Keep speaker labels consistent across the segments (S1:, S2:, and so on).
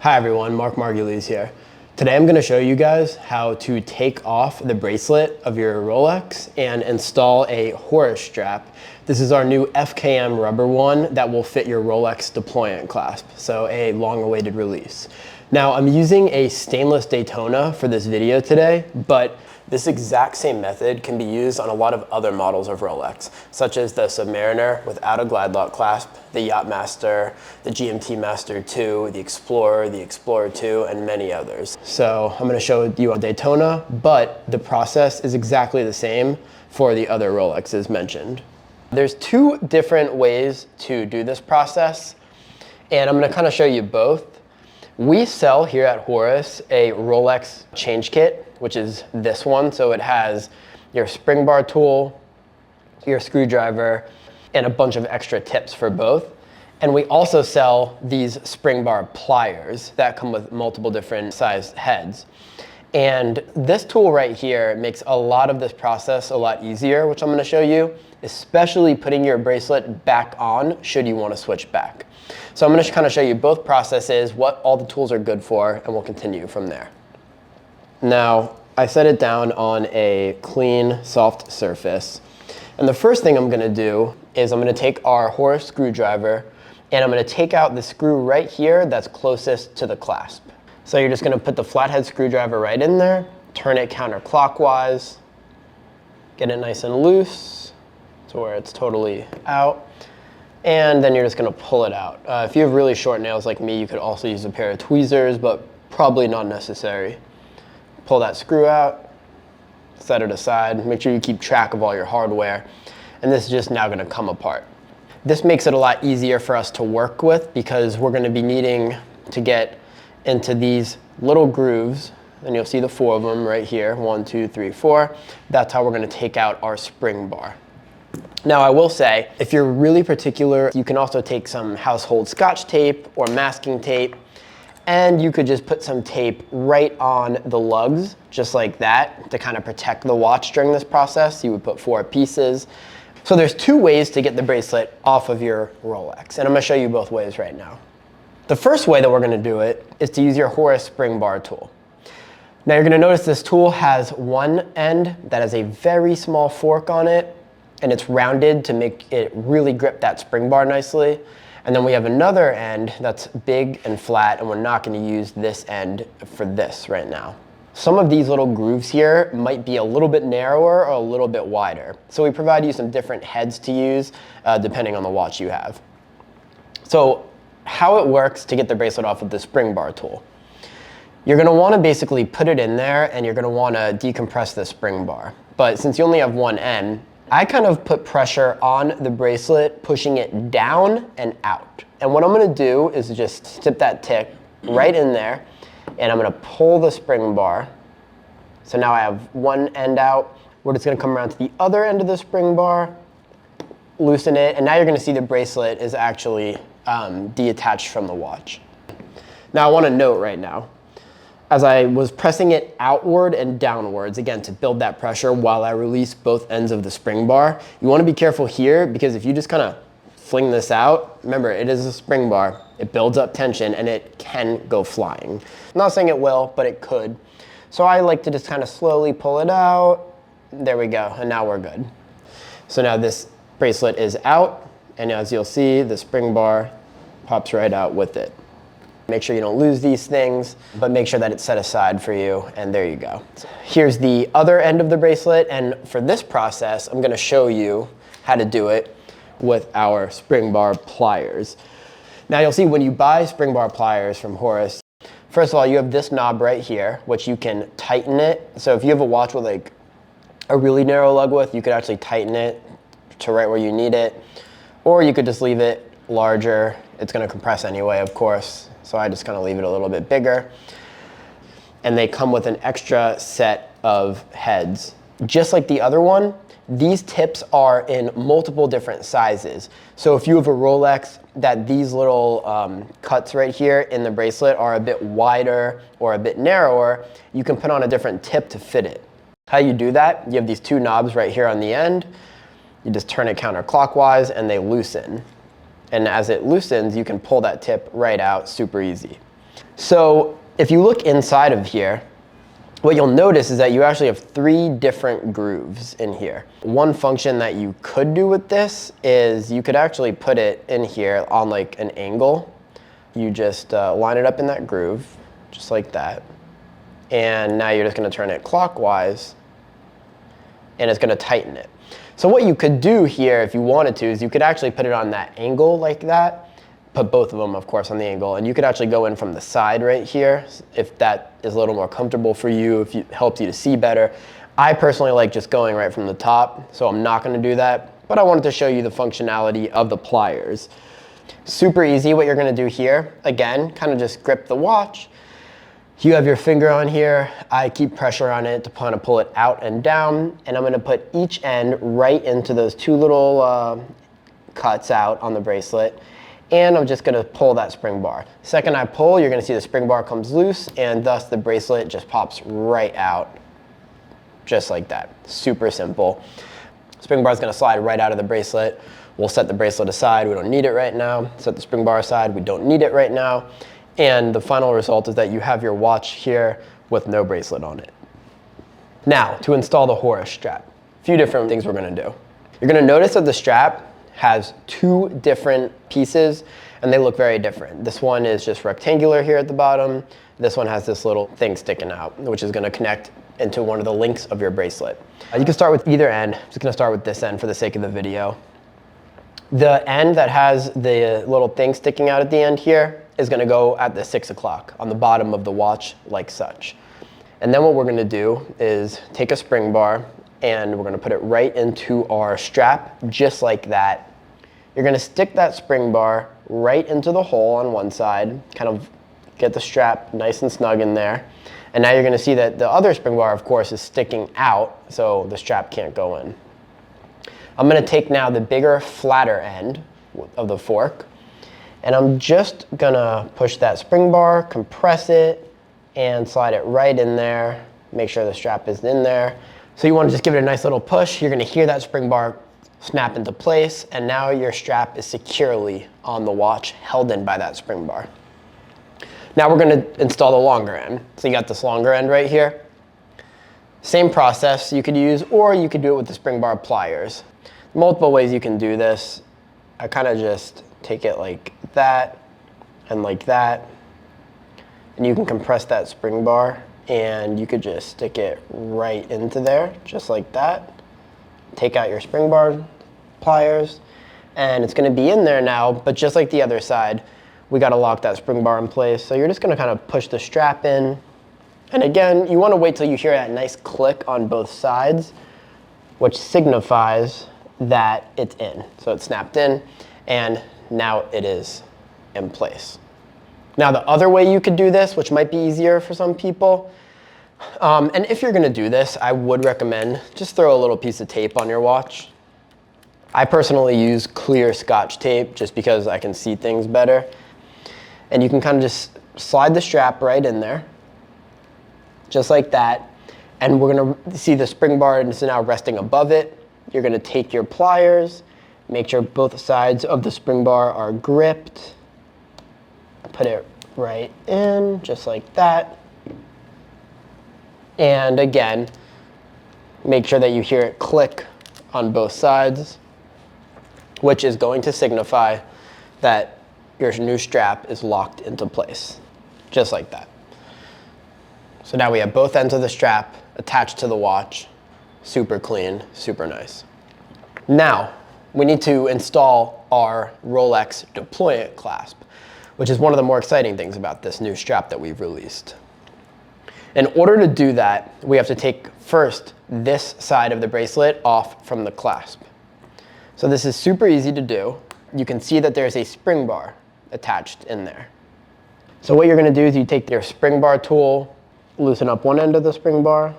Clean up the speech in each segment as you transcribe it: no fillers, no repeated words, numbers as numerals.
S1: Hi everyone, Mark Margulies here. Today I'm going to show you guys how to take off the bracelet of your Rolex and install a Horus Strap. This is our new FKM rubber one that will fit your Rolex deployant clasp, so a long-awaited release. Now I'm using a stainless Daytona for this video today, but this exact same method can be used on a lot of other models of Rolex, such as the Submariner without a glide lock clasp, the Yachtmaster, the GMT Master 2, the Explorer 2, and many others. So I'm going to show you on Daytona, but the process is exactly the same for the other Rolexes mentioned. There's two different ways to do this process, and I'm going to kind of show you both. We sell here at Horus a Rolex change kit, which is this one. So it has your spring bar tool, your screwdriver, and a bunch of extra tips for both. And we also sell these spring bar pliers that come with multiple different sized heads. And this tool right here makes a lot of this process a lot easier, which I'm going to show you, especially putting your bracelet back on should you want to switch back. So I'm going to kind of show you both processes, what all the tools are good for, and we'll continue from there. Now, I set it down on a clean, soft surface. And the first thing I'm going to do is I'm going to take our Horus screwdriver and I'm going to take out the screw right here that's closest to the clasp. So you're just going to put the flathead screwdriver right in there, turn it counterclockwise, get it nice and loose to where it's totally out. And then you're just going to pull it out. If you have really short nails like me, you could also use a pair of tweezers, but probably not necessary. Pull that screw out, set it aside, make sure you keep track of all your hardware, and this is just now going to come apart. This makes it a lot easier for us to work with because we're going to be needing to get into these little grooves, and you'll see the 4 of them right here, 1, 2, 3, 4. That's how we're going to take out our spring bar. Now I will say, if you're really particular, you can also take some household Scotch tape or masking tape, and you could just put some tape right on the lugs, just like that, to kind of protect the watch during this process. You would put 4 pieces. So there's 2 ways to get the bracelet off of your Rolex, and I'm going to show you both ways right now. The first way that we're going to do it is to use your Horus spring bar tool. Now you're going to notice this tool has one end that has a very small fork on it, and it's rounded to make it really grip that spring bar nicely. And then we have another end that's big and flat, and we're not going to use this end for this right now. Some of these little grooves here might be a little bit narrower or a little bit wider. So we provide you some different heads to use depending on the watch you have. So how it works to get the bracelet off of the spring bar tool. You're going to want to basically put it in there, and you're going to want to decompress the spring bar. But since you only have one end, I kind of put pressure on the bracelet, pushing it down and out. And what I'm going to do is just stick that tick right in there, and I'm going to pull the spring bar. So now I have one end out. We're just going to come around to the other end of the spring bar, loosen it, and now you're going to see the bracelet is actually detached from the watch. Now I want to note right now, as I was pressing it outward and downwards, again, to build that pressure while I release both ends of the spring bar, you want to be careful here, because if you just kind of fling this out, remember, it is a spring bar. It builds up tension and it can go flying. I'm not saying it will, but it could. So I like to just kind of slowly pull it out. There we go, and now we're good. So now this bracelet is out, and as you'll see, the spring bar pops right out with it. Make sure you don't lose these things, but make sure that it's set aside for you, and there you go. Here's the other end of the bracelet, and for this process, I'm going to show you how to do it with our spring bar pliers. Now you'll see when you buy spring bar pliers from Horus, first of all, you have this knob right here, which you can tighten it. So if you have a watch with like a really narrow lug width, you could actually tighten it to right where you need it, or you could just leave it larger. It's going to compress anyway, of course. So I just kind of leave it a little bit bigger. And they come with an extra set of heads. Just like the other one, these tips are in multiple different sizes. So if you have a Rolex that these little cuts right here in the bracelet are a bit wider or a bit narrower, you can put on a different tip to fit it. How you do that, you have these 2 knobs right here on the end. You just turn it counterclockwise and they loosen. And as it loosens, you can pull that tip right out super easy. So if you look inside of here, what you'll notice is that you actually have 3 different grooves in here. One function that you could do with this is you could actually put it in here on like an angle. You just line it up in that groove, just like that. And now you're just gonna turn it clockwise, and it's gonna tighten it. So what you could do here, if you wanted to, is you could actually put it on that angle like that. Put both of them, of course, on the angle, and you could actually go in from the side right here if that is a little more comfortable for you, if it helps you to see better. I personally like just going right from the top, so I'm not gonna do that, but I wanted to show you the functionality of the pliers. Super easy what you're gonna do here. Again, kind of just grip the watch. You have your finger on here. I keep pressure on it to kind of pull it out and down, and I'm gonna put each end right into those 2 little cuts out on the bracelet. And I'm just gonna pull that spring bar. Second I pull, you're gonna see the spring bar comes loose, and thus the bracelet just pops right out, just like that. Super simple. Spring bar is gonna slide right out of the bracelet. We'll set the bracelet aside, we don't need it right now. Set the spring bar aside, we don't need it right now. And the final result is that you have your watch here with no bracelet on it. Now, to install the Horus strap, a few different things we're gonna do. You're gonna notice that the strap has 2 different pieces, and they look very different. This one is just rectangular here at the bottom. This one has this little thing sticking out, which is gonna connect into one of the links of your bracelet. You can start with either end. I'm just gonna start with this end for the sake of the video. The end that has the little thing sticking out at the end here is gonna go at the 6 o'clock on the bottom of the watch, like such. And then what we're gonna do is take a spring bar, and we're gonna put it right into our strap, just like that. You're gonna stick that spring bar right into the hole on one side, kind of get the strap nice and snug in there. And now you're gonna see that the other spring bar, of course, is sticking out, so the strap can't go in. I'm gonna take now the bigger, flatter end of the fork, and I'm just gonna push that spring bar, compress it, and slide it right in there. Make sure the strap is in there. So you want to just give it a nice little push. You're going to hear that spring bar snap into place, and now your strap is securely on the watch, held in by that spring bar. Now we're going to install the longer end. So you got this longer end right here. Same process you could use, or you could do it with the spring bar pliers. Multiple ways you can do this. I kind of just take it like that and like that, and you can compress that spring bar, and you could just stick it right into there, just like that. Take out your spring bar pliers, and it's gonna be in there now, but just like the other side, we gotta lock that spring bar in place. So you're just gonna kind of push the strap in. And again, you wanna wait till you hear that nice click on both sides, which signifies that it's in. So it's snapped in, and now it is in place. Now the other way you could do this, which might be easier for some people, and if you're gonna do this, I would recommend just throw a little piece of tape on your watch. I personally use clear Scotch tape just because I can see things better. And you can kind of just slide the strap right in there, just like that. And we're gonna see the spring bar is now resting above it. You're gonna take your pliers, make sure both sides of the spring bar are gripped. Put it right in, just like that. And again, make sure that you hear it click on both sides, which is going to signify that your new strap is locked into place, just like that. So now we have both ends of the strap attached to the watch. Super clean, super nice. Now, we need to install our Rolex deployment clasp, which is one of the more exciting things about this new strap that we've released. In order to do that, we have to take first this side of the bracelet off from the clasp. So this is super easy to do. You can see that there's a spring bar attached in there. So what you're gonna do is you take your spring bar tool, loosen up one end of the spring bar.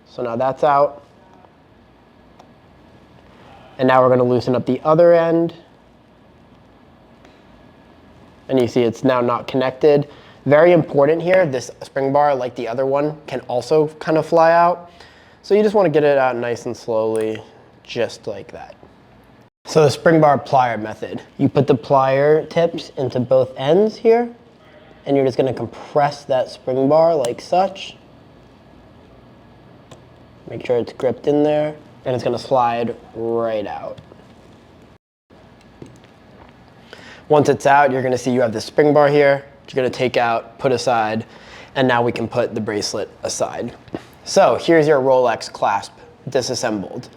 S1: So now that's out. And now we're gonna loosen up the other end. And you see it's now not connected. Very important here, this spring bar, like the other one, can also kind of fly out. So you just wanna get it out nice and slowly, just like that. So the spring bar plier method. You put the plier tips into both ends here, and you're just gonna compress that spring bar like such. Make sure it's gripped in there, and it's gonna slide right out. Once it's out, you're gonna see you have the spring bar here. You're gonna take out, put aside, and now we can put the bracelet aside. So here's your Rolex clasp disassembled.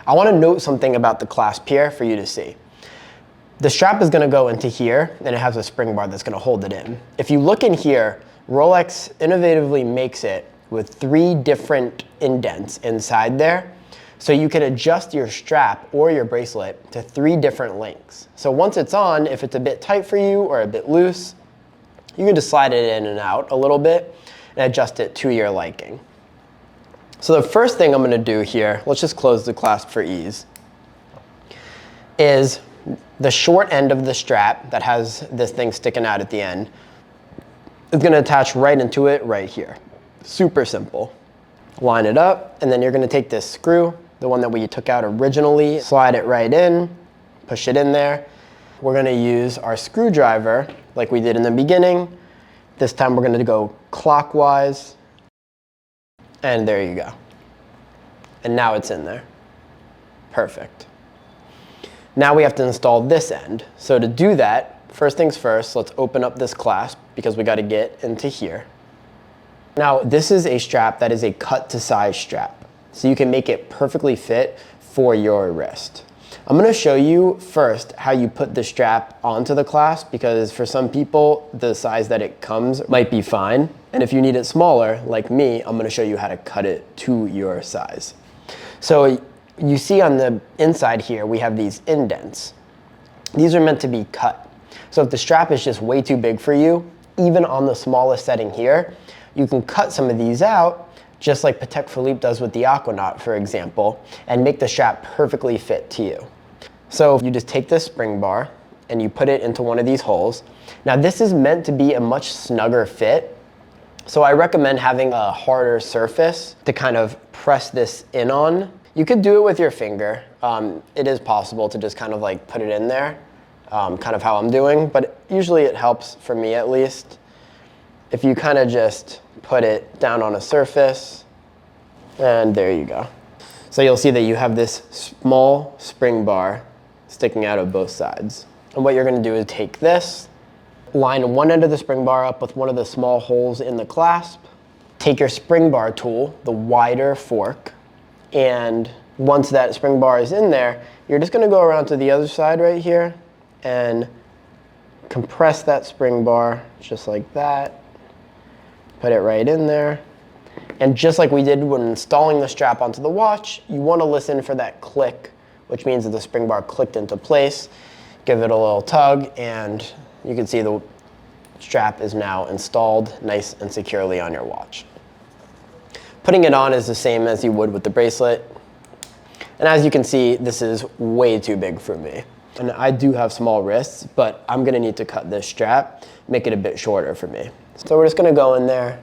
S1: I wanna note something about the clasp here for you to see. The strap is gonna go into here, and it has a spring bar that's gonna hold it in. If you look in here, Rolex innovatively makes it with 3 different indents inside there. So you can adjust your strap or your bracelet to 3 different lengths. So once it's on, if it's a bit tight for you or a bit loose, you can just slide it in and out a little bit and adjust it to your liking. So the first thing I'm gonna do here, let's just close the clasp for ease, is the short end of the strap that has this thing sticking out at the end is gonna attach right into it right here. Super simple. Line it up, and then you're gonna take this screw, the one that we took out originally, slide it right in, push it in there. We're gonna use our screwdriver like we did in the beginning. This time we're gonna go clockwise, and there you go. And now it's in there. Perfect. Now we have to install this end. So to do that, first things first, let's open up this clasp because we gotta get into here. Now, this is a strap that is a cut to size strap, so you can make it perfectly fit for your wrist. I'm gonna show you first how you put the strap onto the clasp, because for some people, the size that it comes might be fine. And if you need it smaller, like me, I'm gonna show you how to cut it to your size. So you see on the inside here, we have these indents. These are meant to be cut. So if the strap is just way too big for you, even on the smallest setting here, you can cut some of these out, just like Patek Philippe does with the Aquanaut, for example, and make the strap perfectly fit to you. So you just take this spring bar and you put it into one of these holes. Now this is meant to be a much snugger fit, so I recommend having a harder surface to kind of press this in on. You could do it with your finger. It is possible to just kind of like put it in there, kind of how I'm doing, but usually it helps, for me at least, if you kind of just put it down on a surface, and there you go. So you'll see that you have this small spring bar sticking out of both sides. And what you're gonna do is take this, line one end of the spring bar up with one of the small holes in the clasp, take your spring bar tool, the wider fork, and once that spring bar is in there, you're just gonna go around to the other side right here and compress that spring bar just like that. Put it right in there. And just like we did when installing the strap onto the watch, you want to listen for that click, which means that the spring bar clicked into place. Give it a little tug, and you can see the strap is now installed nice and securely on your watch. Putting it on is the same as you would with the bracelet. And as you can see, this is way too big for me. And I do have small wrists, but I'm gonna need to cut this strap, make it a bit shorter for me. So we're just gonna go in there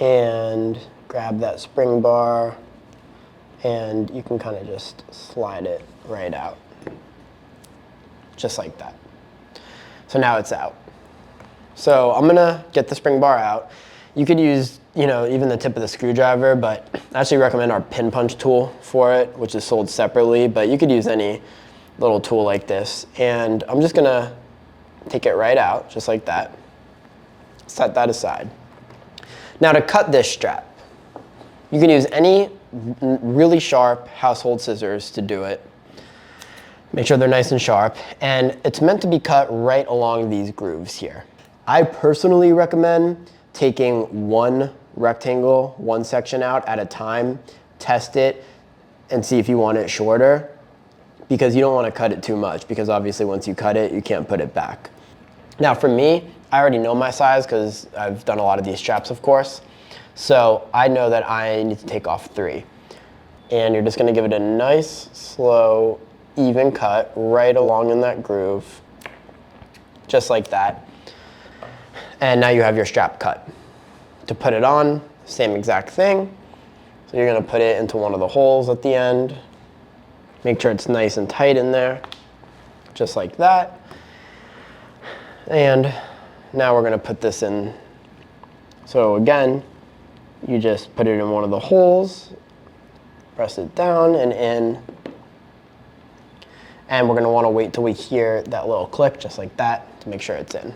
S1: and grab that spring bar, and you can kind of just slide it right out, just like that. So now it's out. So I'm gonna get the spring bar out. You could use, even the tip of the screwdriver, but I actually recommend our pin punch tool for it, which is sold separately, but you could use any little tool like this. And I'm just gonna take it right out, just like that. Set that aside. Now to cut this strap, you can use any really sharp household scissors to do it. Make sure they're nice and sharp, and it's meant to be cut right along these grooves here. I personally recommend taking one rectangle, one section out at a time, test it, and see if you want it shorter, because you don't want to cut it too much, because obviously once you cut it, you can't put it back. Now for me, I already know my size because I've done a lot of these straps, of course. So I know that I need to take off 3. And you're just gonna give it a nice, slow, even cut right along in that groove, just like that. And now you have your strap cut. To put it on, same exact thing. So you're gonna put it into one of the holes at the end. Make sure it's nice and tight in there, just like that. And now we're gonna put this in. So again, you just put it in one of the holes, press it down and in, and we're gonna wanna wait till we hear that little click, just like that, to make sure it's in.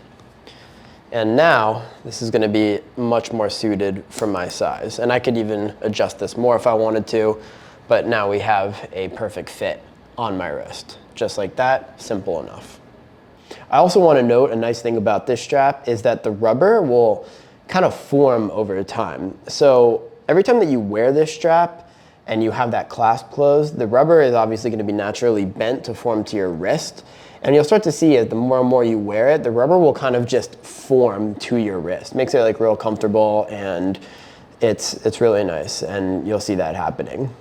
S1: And now, this is gonna be much more suited for my size. And I could even adjust this more if I wanted to, but now we have a perfect fit on my wrist. Just like that, simple enough. I also wanna note a nice thing about this strap is that the rubber will kind of form over time. So every time that you wear this strap and you have that clasp closed, the rubber is obviously gonna be naturally bent to form to your wrist. And you'll start to see as the more and more you wear it, the rubber will kind of just form to your wrist. Makes it like real comfortable, and it's really nice, and you'll see that happening.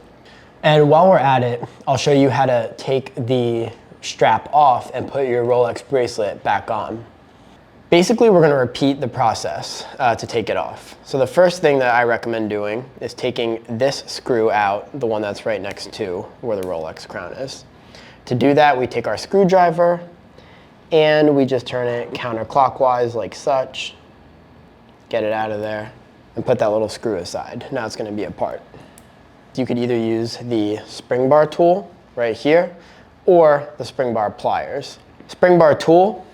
S1: And while we're at it, I'll show you how to take the strap off and put your Rolex bracelet back on. Basically, we're gonna repeat the process to take it off. So the first thing that I recommend doing is taking this screw out, the one that's right next to where the Rolex crown is. To do that, we take our screwdriver and we just turn it counterclockwise like such, get it out of there, and put that little screw aside. Now it's gonna be apart. You could either use the spring bar tool right here or the spring bar pliers. Spring bar tool,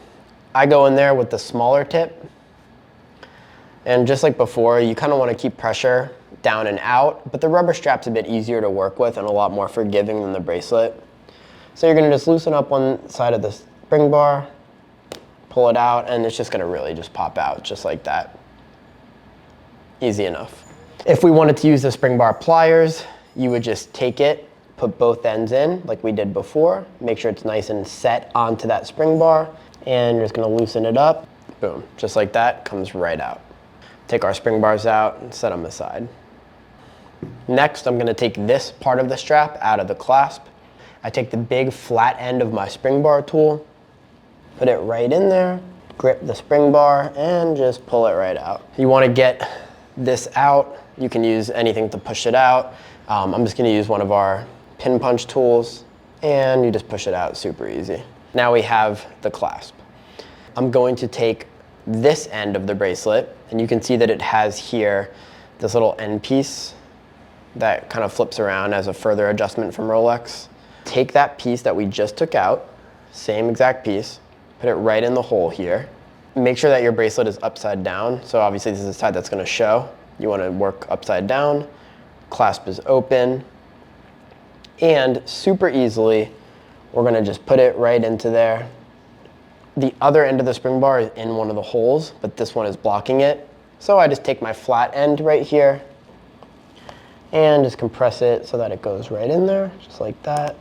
S1: I go in there with the smaller tip. And just like before, you kind of want to keep pressure down and out, but the rubber strap's a bit easier to work with and a lot more forgiving than the bracelet. So you're going to just loosen up one side of the spring bar, pull it out, and it's just going to really just pop out just like that. Easy enough. If we wanted to use the spring bar pliers, you would just take it, put both ends in like we did before, make sure it's nice and set onto that spring bar, and you're just gonna loosen it up. Boom, just like that, comes right out. Take our spring bars out and set them aside. Next, I'm gonna take this part of the strap out of the clasp. I take the big flat end of my spring bar tool, put it right in there, grip the spring bar, and just pull it right out. You wanna get this out, you can use anything to push it out. I'm just gonna use one of our pin punch tools, and you just push it out, super easy. Now we have the clasp. I'm going to take this end of the bracelet, and you can see that it has here this little end piece that kind of flips around as a further adjustment from Rolex. Take that piece that we just took out, same exact piece, put it right in the hole here. Make sure that your bracelet is upside down. So obviously this is the side that's gonna show. You wanna work upside down, clasp is open, and super easily, we're gonna just put it right into there. The other end of the spring bar is in one of the holes, but this one is blocking it. So I just take my flat end right here and just compress it so that it goes right in there, just like that.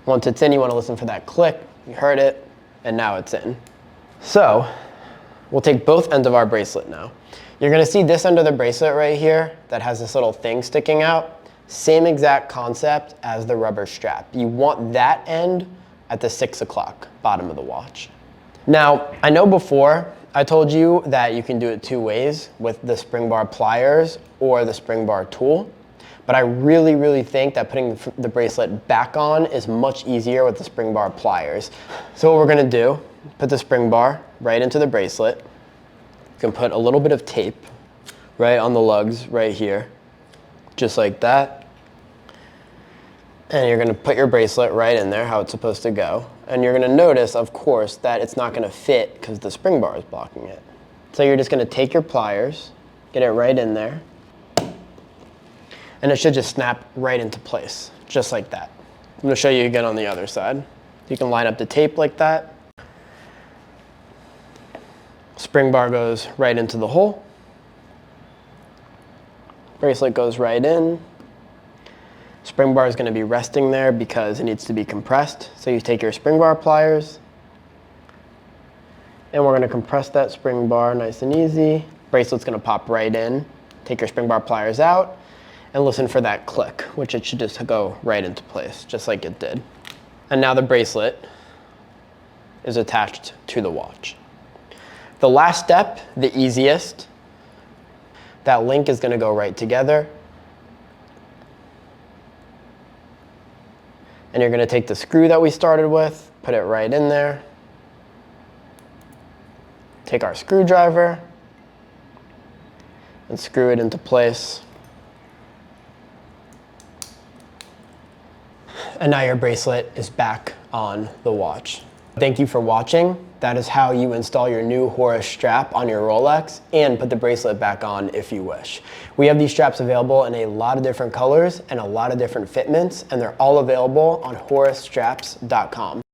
S1: Once it's in, you wanna listen for that click. You heard it, and now it's in. So we'll take both ends of our bracelet now. You're gonna see this end of the bracelet right here that has this little thing sticking out. Same exact concept as the rubber strap. You want that end at the 6 o'clock, bottom of the watch. Now, I know before I told you that you can do it two ways with the spring bar pliers or the spring bar tool, but I really think that putting the bracelet back on is much easier with the spring bar pliers. So what we're gonna do, put the spring bar right into the bracelet. You can put a little bit of tape right on the lugs right here, just like that. And you're gonna put your bracelet right in there, how it's supposed to go. And you're gonna notice, of course, that it's not gonna fit because the spring bar is blocking it. So you're just gonna take your pliers, get it right in there, and it should just snap right into place, just like that. I'm gonna show you again on the other side. You can line up the tape like that. Spring bar goes right into the hole. Bracelet goes right in. Spring bar is going to be resting there because it needs to be compressed. So you take your spring bar pliers, and we're going to compress that spring bar nice and easy. Bracelet's going to pop right in. Take your spring bar pliers out and listen for that click, which it should just go right into place, just like it did. And now the bracelet is attached to the watch. The last step, the easiest, that link is going to go right together. And you're going to take the screw that we started with, put it right in there. take our screwdriver and screw it into place. And now your bracelet is back on the watch. Thank you for watching. That is how you install your new Horus strap on your Rolex and put the bracelet back on if you wish. We have these straps available in a lot of different colors and a lot of different fitments, and they're all available on horusstraps.com.